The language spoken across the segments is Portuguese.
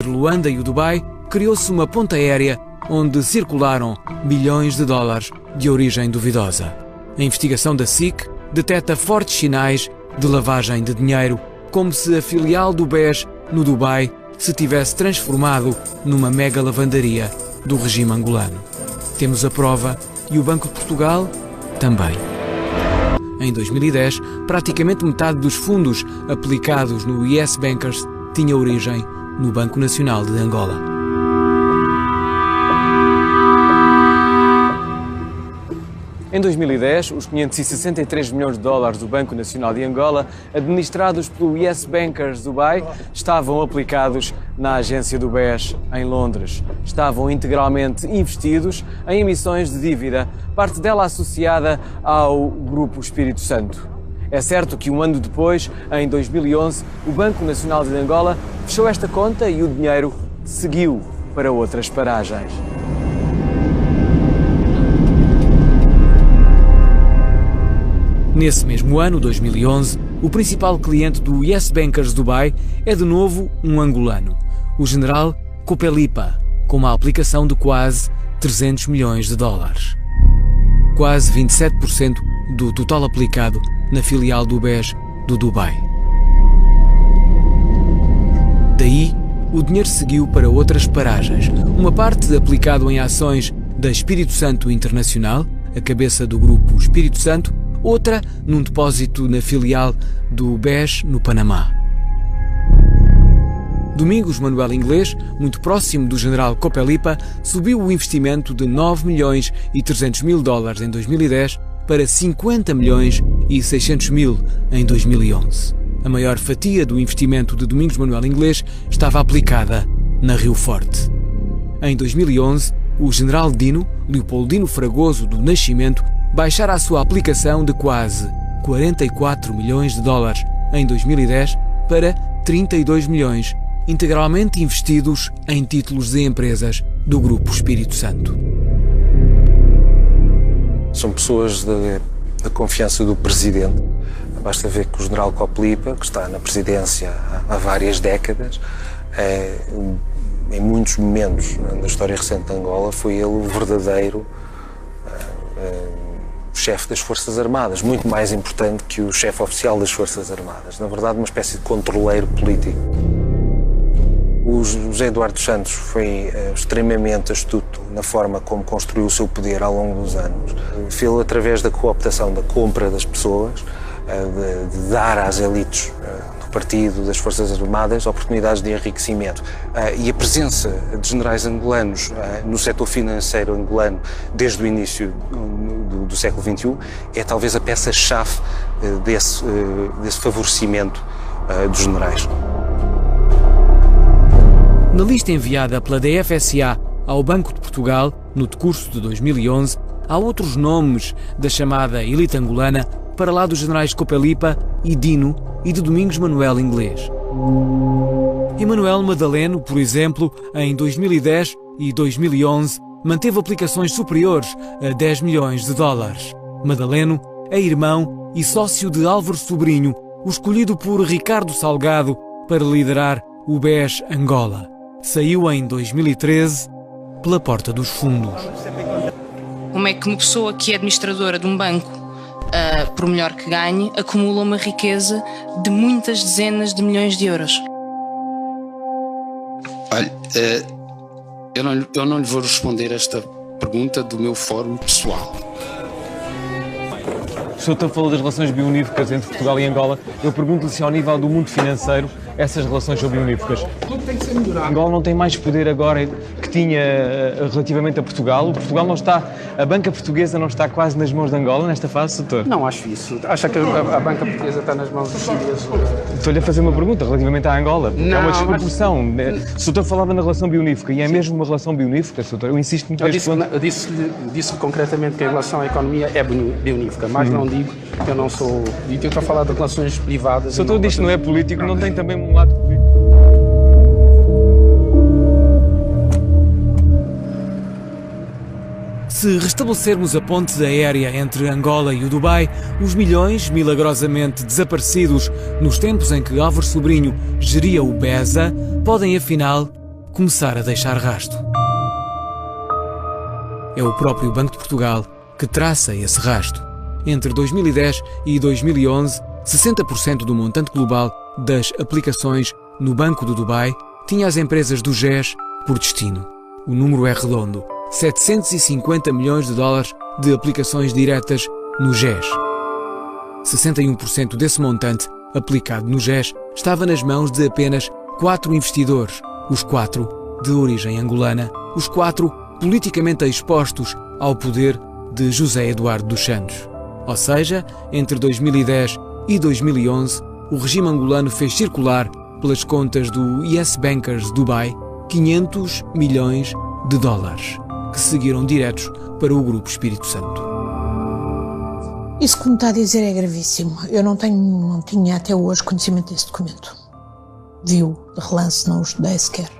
entre Luanda e o Dubai, criou-se uma ponte aérea onde circularam bilhões de dólares de origem duvidosa. A investigação da SIC detecta fortes sinais de lavagem de dinheiro, como se a filial do BES no Dubai se tivesse transformado numa mega lavandaria do regime angolano. Temos a prova e o Banco de Portugal também. Em 2010, praticamente metade dos fundos aplicados no Yes Bankers tinha origem no Banco Nacional de Angola. Em 2010, os 563 milhões de dólares do Banco Nacional de Angola, administrados pelo Yes Bankers Dubai, estavam aplicados na agência do BES em Londres. Estavam integralmente investidos em emissões de dívida, parte dela associada ao Grupo Espírito Santo. É certo que um ano depois, em 2011, o Banco Nacional de Angola fechou esta conta e o dinheiro seguiu para outras paragens. Nesse mesmo ano, 2011, o principal cliente do Yes Bankers Dubai é de novo um angolano, o general Copelipa, com uma aplicação de quase 300 milhões de dólares. Quase 27% do total aplicado na filial do BES do Dubai. Daí, o dinheiro seguiu para outras paragens, uma parte aplicado em ações da Espírito Santo Internacional, a cabeça do grupo Espírito Santo, outra num depósito na filial do BES no Panamá. Domingos Manuel Inglês, muito próximo do general Copelipa, subiu o investimento de 9 milhões e 300 mil dólares em 2010 para 50 milhões e 600 mil em 2011. A maior fatia do investimento de Domingos Manuel Inglês estava aplicada na Rio Forte. Em 2011, o general Dino, Leopoldino Fragoso do Nascimento, baixara a sua aplicação de quase 44 milhões de dólares em 2010 para 32 milhões, integralmente investidos em títulos de empresas do Grupo Espírito Santo. São pessoas da confiança do Presidente. Basta ver que o general Copelipa, que está na presidência há várias décadas, em muitos momentos na história recente de Angola, foi ele o verdadeiro chefe das Forças Armadas, muito mais importante que o chefe oficial das Forças Armadas. Na verdade, uma espécie de controleiro político. O José Eduardo Santos foi extremamente astuto na forma como construiu o seu poder ao longo dos anos. Fê-lo através da cooptação, da compra das pessoas, de dar às elites do partido, das Forças Armadas, oportunidades de enriquecimento. E a presença de generais angolanos no setor financeiro angolano desde o início do século XXI é talvez a peça-chave desse favorecimento dos generais. Na lista enviada pela DFSA ao Banco de Portugal, no decurso de 2011, há outros nomes da chamada elite angolana para lá dos generais Copelipa e Dino e de Domingos Manuel Inglês. Emanuel Madaleno, por exemplo, em 2010 e 2011, manteve aplicações superiores a 10 milhões de dólares. Madaleno é irmão e sócio de Álvaro Sobrinho, o escolhido por Ricardo Salgado para liderar o BES Angola. Saiu em 2013 pela porta dos fundos. Como é que uma pessoa que é administradora de um banco, por melhor que ganhe, acumula uma riqueza de muitas dezenas de milhões de euros? Olha, eu não lhe vou responder esta pergunta do meu fórum pessoal. O Soutor falou das relações bioníficas entre Portugal e Angola. Eu pergunto-lhe se ao nível do mundo financeiro essas relações são bioníficas. Tudo tem que ser melhorado. Angola não tem mais poder agora que tinha relativamente a Portugal. Portugal não está, a banca portuguesa não está quase nas mãos de Angola nesta fase, Soutor? Não acho isso. Acha que a banca portuguesa está nas mãos dos chineses? Estou-lhe a fazer uma pergunta relativamente à Angola. Não, é uma desproporção. O Soutor falava na relação bionífica e é mesmo uma relação bionífica, Soutor? Eu insisto muito neste ponto. Eu disse concretamente que a relação à economia é bionífica, mas não digo que eu não sou político, eu estou a falar de relações privadas. O Soutor diz que não é político, não tem também um lado político. Se restabelecermos a ponte aérea entre Angola e o Dubai, os milhões milagrosamente desaparecidos nos tempos em que Álvaro Sobrinho geria o BESA podem afinal começar a deixar rasto. É o próprio Banco de Portugal que traça esse rasto. Entre 2010 e 2011, 60% do montante global das aplicações no Banco do Dubai tinha as empresas do GES por destino. O número é redondo: 750 milhões de dólares de aplicações diretas no GES. 61% desse montante aplicado no GES estava nas mãos de apenas 4 investidores, os 4 de origem angolana, os 4 politicamente expostos ao poder de José Eduardo dos Santos. Ou seja, entre 2010 e 2011, o regime angolano fez circular pelas contas do Yes Bankers Dubai 500 milhões de dólares, que seguiram diretos para o Grupo Espírito Santo. Isso que me está a dizer é gravíssimo. Eu não tinha até hoje conhecimento desse documento. Vi-o de relance, não o estudei sequer.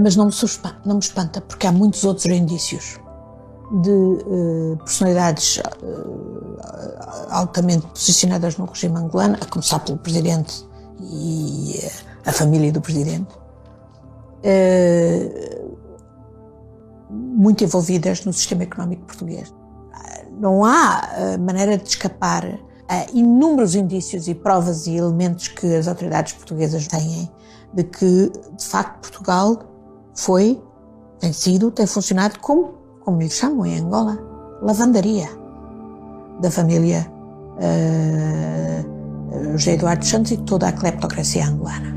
Mas não me espanta, porque há muitos outros indícios de personalidades altamente posicionadas no regime angolano, a começar pelo Presidente e a família do Presidente, muito envolvidas no sistema económico português. Não há maneira de escapar a inúmeros indícios e provas e elementos que as autoridades portuguesas têm de que, de facto, Portugal tem funcionado como lhe chamam em Angola, lavandaria da família José Eduardo dos Santos e toda a cleptocracia angolana.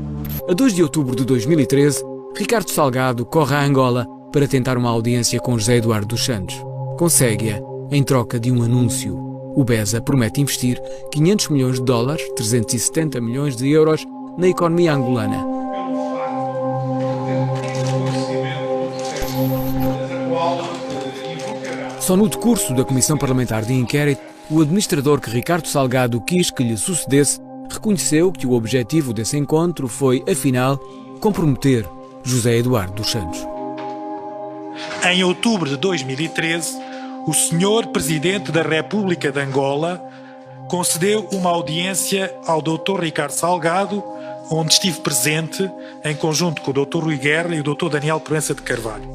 A 2 de outubro de 2013, Ricardo Salgado corre a Angola para tentar uma audiência com José Eduardo dos Santos. Consegue-a em troca de um anúncio. O BESA promete investir 500 milhões de dólares, 370 milhões de euros, na economia angolana. Só no decurso da Comissão Parlamentar de Inquérito, o administrador que Ricardo Salgado quis que lhe sucedesse reconheceu que o objetivo desse encontro foi, afinal, comprometer José Eduardo dos Santos. Em outubro de 2013, o Sr. Presidente da República de Angola concedeu uma audiência ao Dr. Ricardo Salgado, onde estive presente em conjunto com o Dr. Rui Guerra e o Dr. Daniel Proença de Carvalho.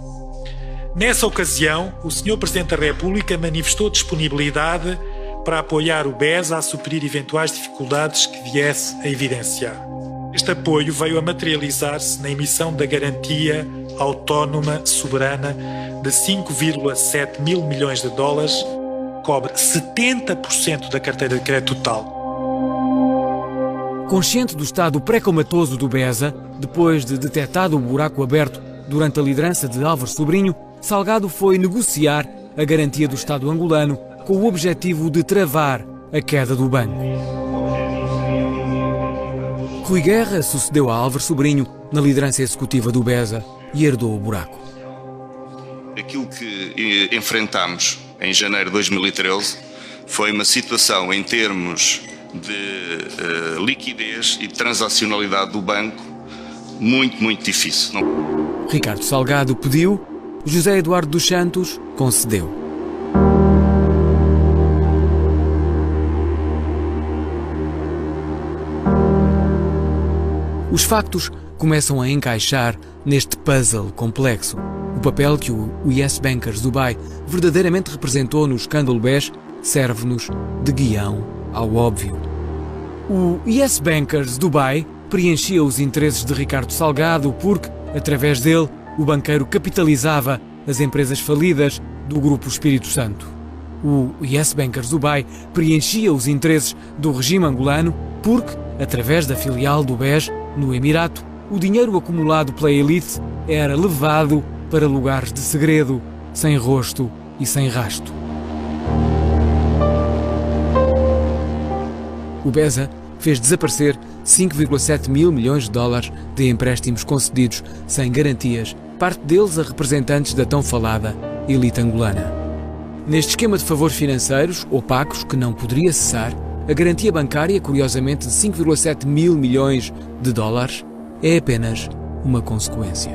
Nessa ocasião, o Sr. Presidente da República manifestou disponibilidade para apoiar o BESA a suprir eventuais dificuldades que viesse a evidenciar. Este apoio veio a materializar-se na emissão da garantia autónoma soberana de 5,7 mil milhões de dólares, que cobre 70% da carteira de crédito total. Consciente do estado pré-comatoso do BESA, depois de detectado o buraco aberto durante a liderança de Álvaro Sobrinho, Salgado foi negociar a garantia do Estado angolano com o objetivo de travar a queda do banco. Rui Guerra sucedeu a Álvaro Sobrinho na liderança executiva do BESA e herdou o buraco. Aquilo que enfrentámos em janeiro de 2013 foi uma situação em termos de liquidez e de transacionalidade do banco muito difícil. Ricardo Salgado pediu, José Eduardo dos Santos concedeu. Os factos começam a encaixar neste puzzle complexo. O papel que o Yes Bankers Dubai verdadeiramente representou no escândalo BES serve-nos de guião ao óbvio. O Yes Bankers Dubai preenchia os interesses de Ricardo Salgado porque, através dele, o banqueiro capitalizava as empresas falidas do Grupo Espírito Santo. O Yes Bankers Dubai preenchia os interesses do regime angolano porque, através da filial do BES, no Emirato, o dinheiro acumulado pela elite era levado para lugares de segredo, sem rosto e sem rasto. O BESA fez desaparecer 5,7 mil milhões de dólares de empréstimos concedidos sem garantias, parte deles a representantes da tão falada elite angolana. Neste esquema de favores financeiros, opacos, que não poderia cessar, a garantia bancária, curiosamente de 5,7 mil milhões de dólares, é apenas uma consequência.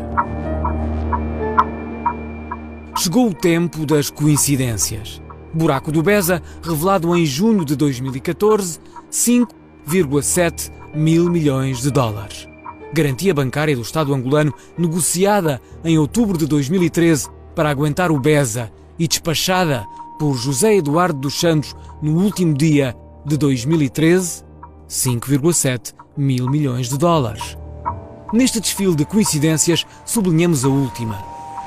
Chegou o tempo das coincidências. Buraco do BESA, revelado em junho de 2014, 5,7 mil milhões de dólares. garantia bancária do Estado angolano negociada em outubro de 2013 para aguentar o BESA e despachada por José Eduardo dos Santos no último dia de 2013, 5,7 mil milhões de dólares. Neste desfile de coincidências, sublinhamos a última.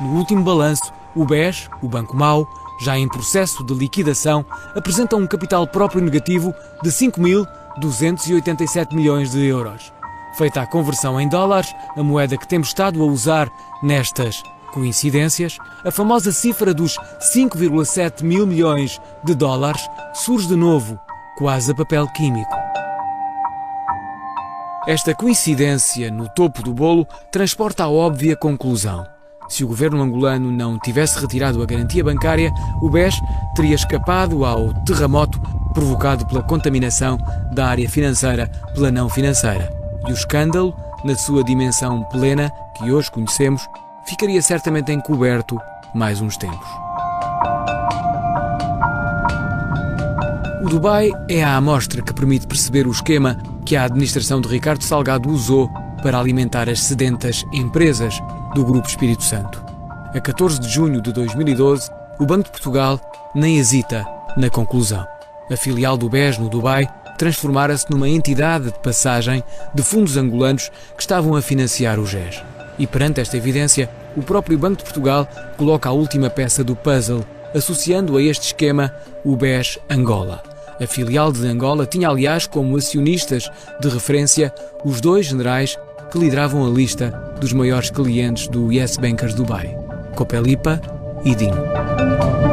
No último balanço, o BES, o Banco Mau, já em processo de liquidação, apresenta um capital próprio negativo de 5.287 milhões de euros. Feita a conversão em dólares, a moeda que temos estado a usar nestas coincidências, a famosa cifra dos 5,7 mil milhões de dólares surge de novo, quase a papel químico. Esta coincidência no topo do bolo transporta a óbvia conclusão. Se o governo angolano não tivesse retirado a garantia bancária, o BES teria escapado ao terremoto provocado pela contaminação da área financeira pela não financeira. E o escândalo, na sua dimensão plena, que hoje conhecemos, ficaria certamente encoberto mais uns tempos. O Dubai é a amostra que permite perceber o esquema que a administração de Ricardo Salgado usou para alimentar as sedentas empresas do Grupo Espírito Santo. A 14 de junho de 2012, o Banco de Portugal nem hesita na conclusão. A filial do BES no Dubai transformara-se numa entidade de passagem de fundos angolanos que estavam a financiar o GES. E perante esta evidência, o próprio Banco de Portugal coloca a última peça do puzzle, associando a este esquema o BES Angola. A filial de Angola tinha, aliás, como acionistas de referência os dois generais que lideravam a lista dos maiores clientes do Yes Bankers Dubai, Copelipa e Dinho.